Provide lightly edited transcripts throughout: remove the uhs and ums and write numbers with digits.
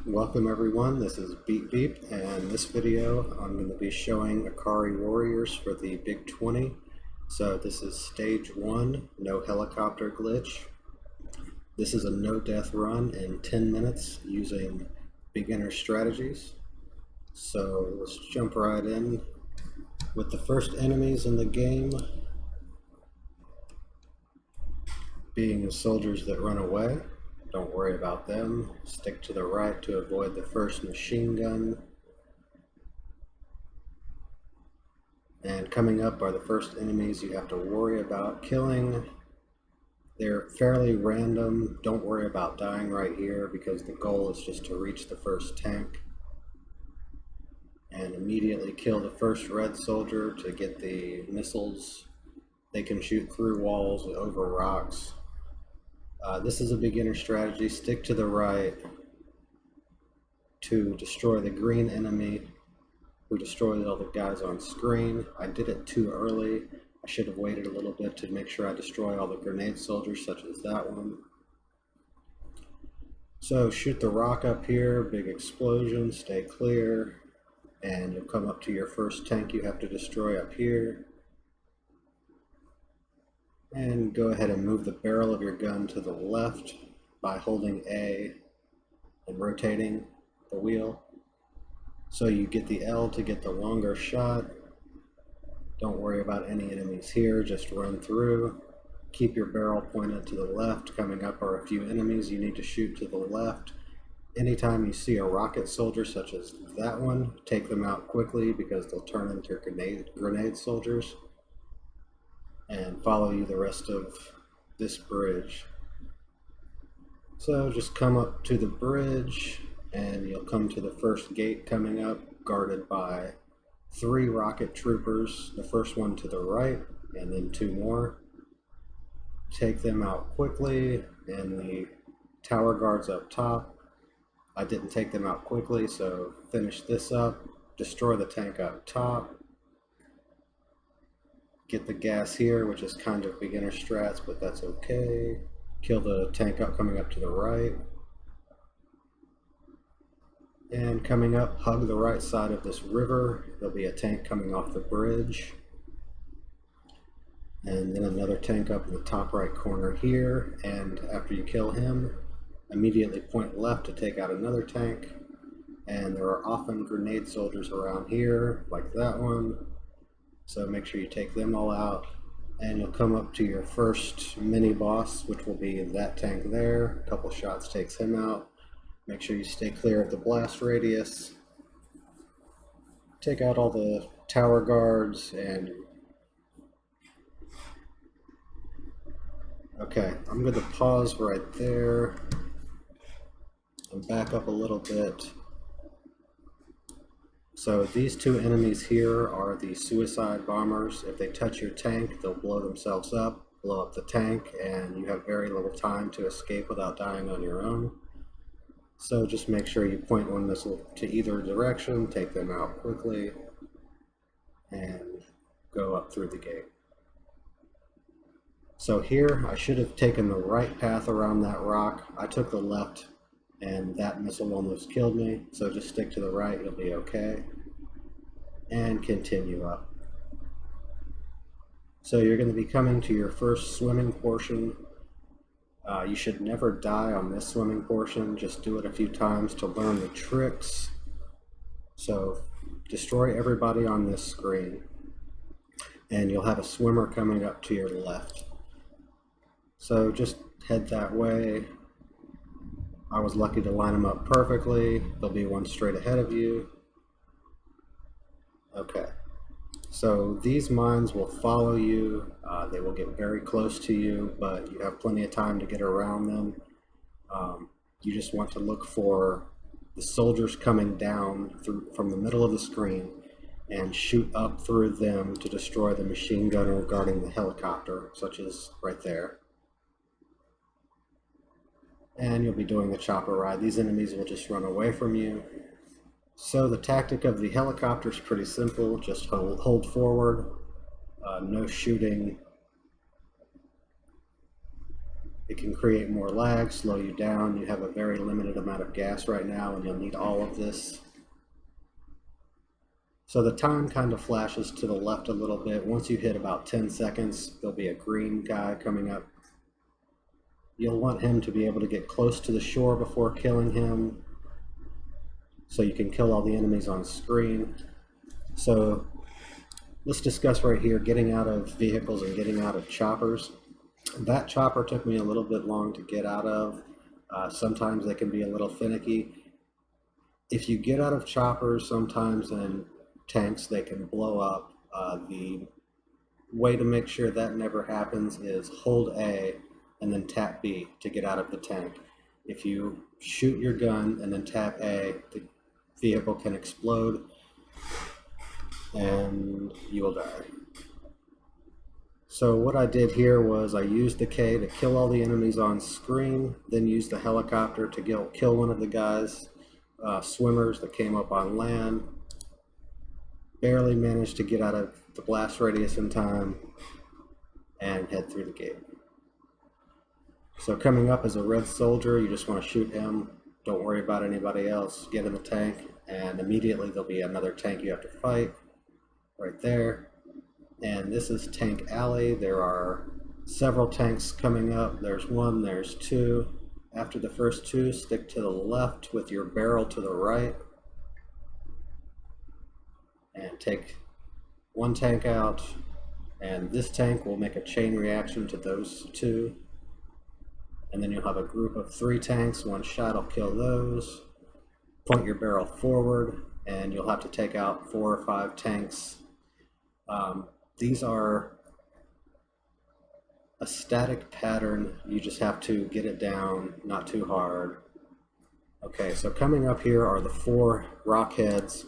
Welcome everyone, this is Beep Beep, and this video I'm going to be showing Ikari Warriors for the BIG20. So this is stage 1, no helicopter glitch. This is a no-death run in 10 minutes using beginner strategies. So let's jump right in with the first enemies in the game being the soldiers that run away. Don't worry about them. Stick to the right to avoid the first machine gun. And coming up are the first enemies you have to worry about killing. They're fairly random. Don't worry about dying right here because the goal is just to reach the first tank and immediately kill the first red soldier to get the missiles. They can shoot through walls, over rocks. This is a beginner strategy. Stick to the right to destroy the green enemy who destroys all the guys on screen. I did it too early. I should have waited a little bit to make sure I destroy all the grenade soldiers, such as that one. So shoot the rock up here, big explosion, stay clear, and you'll come up to your first tank you have to destroy up here. And go ahead and move the barrel of your gun to the left by holding A and rotating the wheel. So you get the L to get the longer shot. Don't worry about any enemies here, just run through. Keep your barrel pointed to the left. Coming up are a few enemies you need to shoot to the left. Anytime you see a rocket soldier such as that one, take them out quickly because they'll turn into grenade soldiers. And follow you the rest of this bridge. So just come up to the bridge and you'll come to the first gate coming up, guarded by 3 rocket troopers, the first one to the right and then 2 more. Take them out quickly, and the tower guards up top. I didn't take them out quickly, so finish this up, destroy the tank up top. Get the gas here, which is kind of beginner strats, but that's okay. Kill the tank up coming up to the right. And coming up, hug the right side of this river. There'll be a tank coming off the bridge. And then another tank up in the top right corner here. And after you kill him, immediately point left to take out another tank. And there are often grenade soldiers around here, like that one. So make sure you take them all out, and you'll come up to your first mini boss, which will be that tank there. A couple shots takes him out. Make sure you stay clear of the blast radius. Take out all the tower guards and... Okay, I'm going to pause right there and back up a little bit. So these 2 enemies here are the suicide bombers. If they touch your tank, they'll blow themselves up, blow up the tank, and you have very little time to escape without dying on your own. So just make sure you point one missile to either direction, take them out quickly, and go up through the gate. So here, I should have taken the right path around that rock. I took the left, and that missile almost killed me, so just stick to the right, you'll be okay. And continue up. So you're going to be coming to your first swimming portion. You should never die on this swimming portion, just do it a few times to learn the tricks. So destroy everybody on this screen, and you'll have a swimmer coming up to your left. So just head that way. I was lucky to line them up perfectly. There'll be one straight ahead of you. Okay, so these mines will follow you. They will get very close to you, but you have plenty of time to get around them. You just want to look for the soldiers coming down from the middle of the screen and shoot up through them to destroy the machine gunner guarding the helicopter, such as right there. And you'll be doing the chopper ride. These enemies will just run away from you. So the tactic of the helicopter is pretty simple. Just hold forward, no shooting. It can create more lag, slow you down. You have a very limited amount of gas right now, and you'll need all of this. So the time kind of flashes to the left a little bit. Once you hit about 10 seconds, there'll be a green guy coming up. You'll want him to be able to get close to the shore before killing him, so you can kill all the enemies on screen. So let's discuss right here getting out of vehicles and getting out of choppers. That chopper took me a little bit long to get out of. Sometimes they can be a little finicky. If you get out of choppers sometimes and tanks, they can blow up. The way to make sure that never happens is hold A and then tap B to get out of the tank. If you shoot your gun and then tap A, the vehicle can explode and you will die. So what I did here was I used the K to kill all the enemies on screen, then used the helicopter to kill one of the guys, swimmers that came up on land. Barely managed to get out of the blast radius in time and head through the gate. So coming up is a red soldier. You just want to shoot him. Don't worry about anybody else. Get in the tank, and immediately there'll be another tank you have to fight right there. And this is Tank Alley. There are several tanks coming up. There's one, there's two. After the first two, stick to the left with your barrel to the right and take one tank out, and this tank will make a chain reaction to those two, and then you'll have a group of 3 tanks. One shot will kill those. Point your barrel forward and you'll have to take out 4 or 5 tanks. These are a static pattern. You just have to get it down, not too hard. Okay, so coming up here are the 4 rock heads.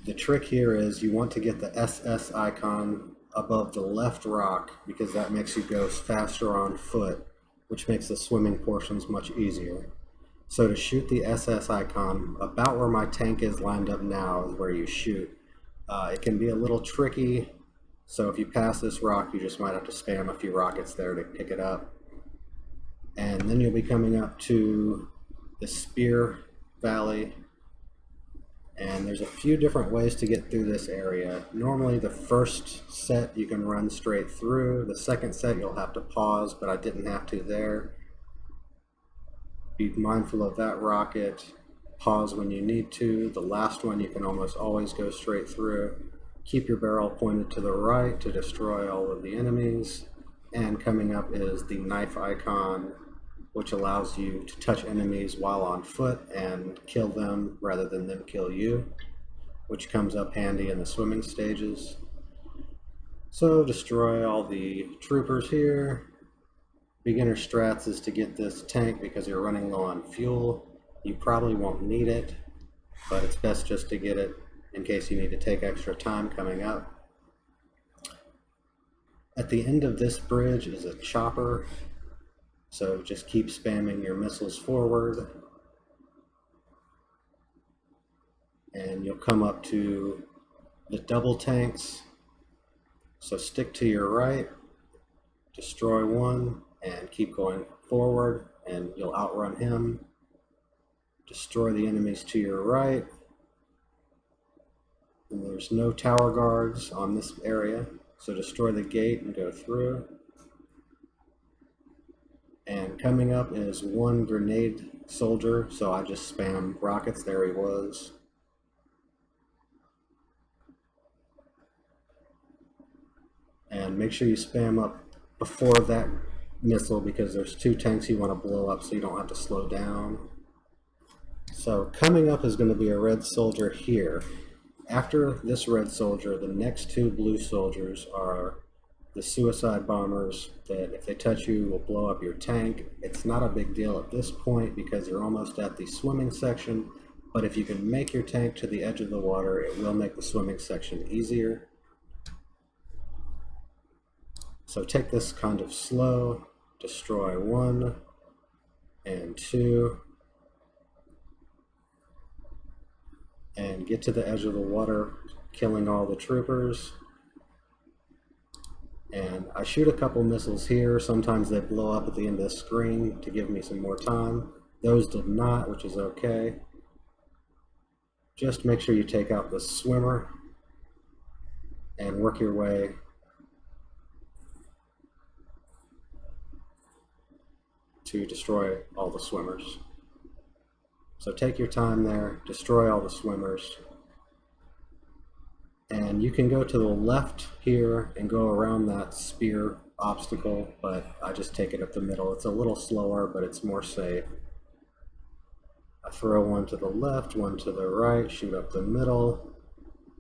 The trick here is you want to get the SS icon above the left rock because that makes you go faster on foot, which makes the swimming portions much easier. So to shoot the SS icon, about where my tank is lined up now is where you shoot. It can be a little tricky, so if you pass this rock, you just might have to spam a few rockets there to pick it up. And then you'll be coming up to the Spear Valley, and there's a few different ways to get through this area. Normally the first set you can run straight through. The second set you'll have to pause, but I didn't have to there. Be mindful of that rocket. Pause when you need to. The last one you can almost always go straight through. Keep your barrel pointed to the right to destroy all of the enemies. And coming up is the knife icon, which allows you to touch enemies while on foot and kill them rather than them kill you, which comes up handy in the swimming stages. So destroy all the troopers here. Beginner strats is to get this tank because you're running low on fuel. You probably won't need it, but it's best just to get it in case you need to take extra time coming up. At the end of this bridge is a chopper, so just keep spamming your missiles forward, and you'll come up to the double tanks. So stick to your right, destroy one, and keep going forward, and you'll outrun him. Destroy the enemies to your right. And there's no tower guards on this area, so destroy the gate and go through. And coming up is one grenade soldier, so I just spam rockets. There he was. And make sure you spam up before that missile because there's 2 tanks you want to blow up so you don't have to slow down. So coming up is going to be a red soldier here. After this red soldier, the next 2 blue soldiers are the suicide bombers that if they touch you will blow up your tank. It's not a big deal at this point because you're almost at the swimming section, but if you can make your tank to the edge of the water, it will make the swimming section easier. So take this kind of slow, destroy 1 and 2, and get to the edge of the water, killing all the troopers. And I shoot a couple missiles here. Sometimes they blow up at the end of the screen to give me some more time. Those did not, which is okay. Just make sure you take out the swimmer and work your way to destroy all the swimmers. So take your time there, destroy all the swimmers. And you can go to the left here and go around that spear obstacle, but I just take it up the middle. It's a little slower, but it's more safe. I throw one to the left, one to the right, shoot up the middle.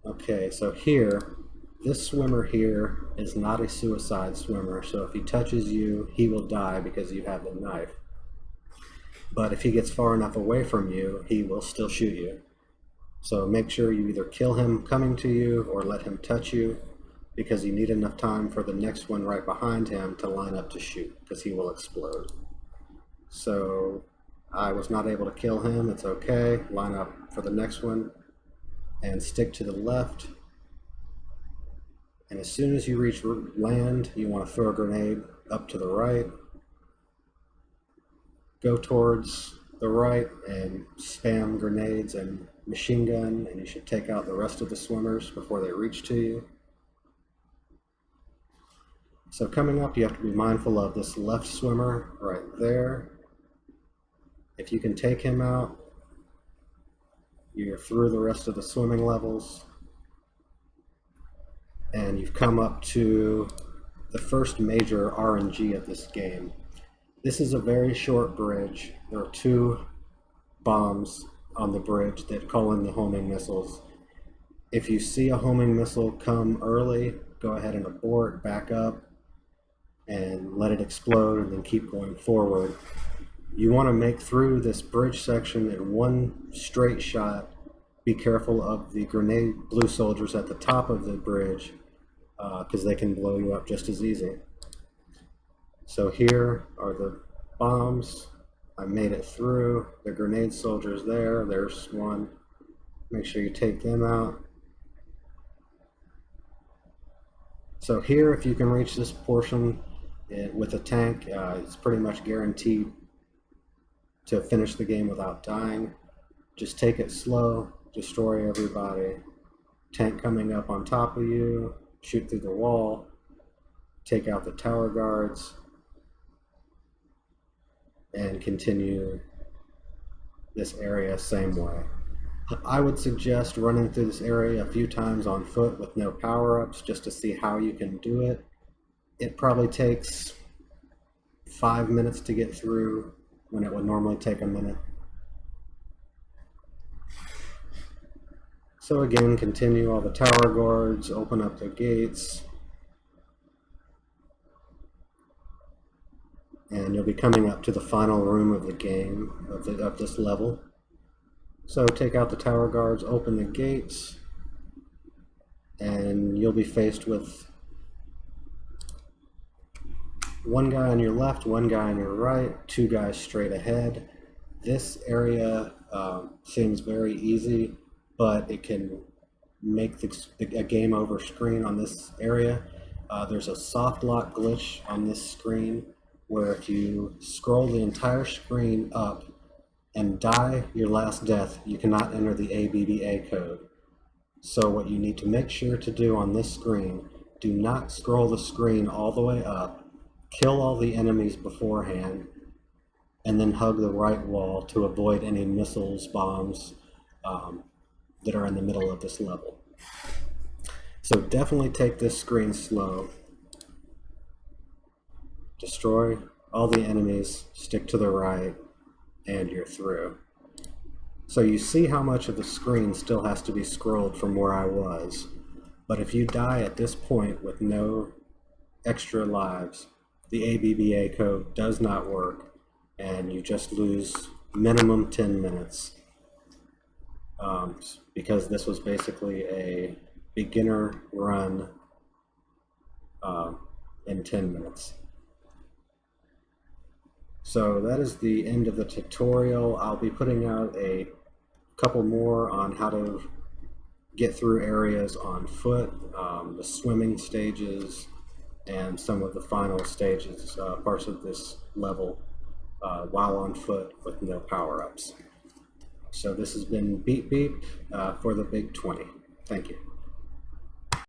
Okay, so here, this swimmer here is not a suicide swimmer, so if he touches you, he will die because you have the knife. But if he gets far enough away from you, he will still shoot you. So make sure you either kill him coming to you or let him touch you, because you need enough time for the next one right behind him to line up to shoot, because he will explode. So I was not able to kill him, it's okay. Line up for the next one and stick to the left. And as soon as you reach land, you want to throw a grenade up to the right. Go towards the right and spam grenades and machine gun, and you should take out the rest of the swimmers before they reach to you. So coming up, you have to be mindful of this left swimmer right there. If you can take him out, you're through the rest of the swimming levels, and you've come up to the first major RNG of this game. This is a very short bridge. There are 2 bombs on the bridge that call in the homing missiles. If you see a homing missile come early, go ahead and abort, back up, and let it explode, and then keep going forward. You want to make through this bridge section in one straight shot. Be careful of the grenade blue soldiers at the top of the bridge, because they can blow you up just as easy. So here are the bombs. I made it through. The grenade soldiers there. There's one. Make sure you take them out. So here, if you can reach this portion with a tank, it's pretty much guaranteed to finish the game without dying. Just take it slow, destroy everybody. Tank coming up on top of you, shoot through the wall, take out the tower guards, and continue this area same way. I would suggest running through this area a few times on foot with no power-ups just to see how you can do it. It probably takes 5 minutes to get through when it would normally take a minute. So again, continue all the tower guards, open up the gates, and you'll be coming up to the final room of the game, of this level. So take out the tower guards, open the gates, and you'll be faced with one guy on your left, one guy on your right, 2 guys straight ahead. This area seems very easy, but it can make a game over screen on this area. There's a soft lock glitch on this screen where if you scroll the entire screen up and die your last death, you cannot enter the ABBA code. So what you need to make sure to do on this screen, do not scroll the screen all the way up, kill all the enemies beforehand, and then hug the right wall to avoid any missiles, bombs that are in the middle of this level. So definitely take this screen slow. Destroy all the enemies, stick to the right, and you're through. So you see how much of the screen still has to be scrolled from where I was. But if you die at this point with no extra lives, the ABBA code does not work, and you just lose minimum 10 minutes. Because this was basically a beginner run in 10 minutes. So that is the end of the tutorial. I'll be putting out a couple more on how to get through areas on foot, the swimming stages, and some of the final stages, parts of this level, while on foot with no power-ups. So this has been Beep Beep for the Big 20. Thank you.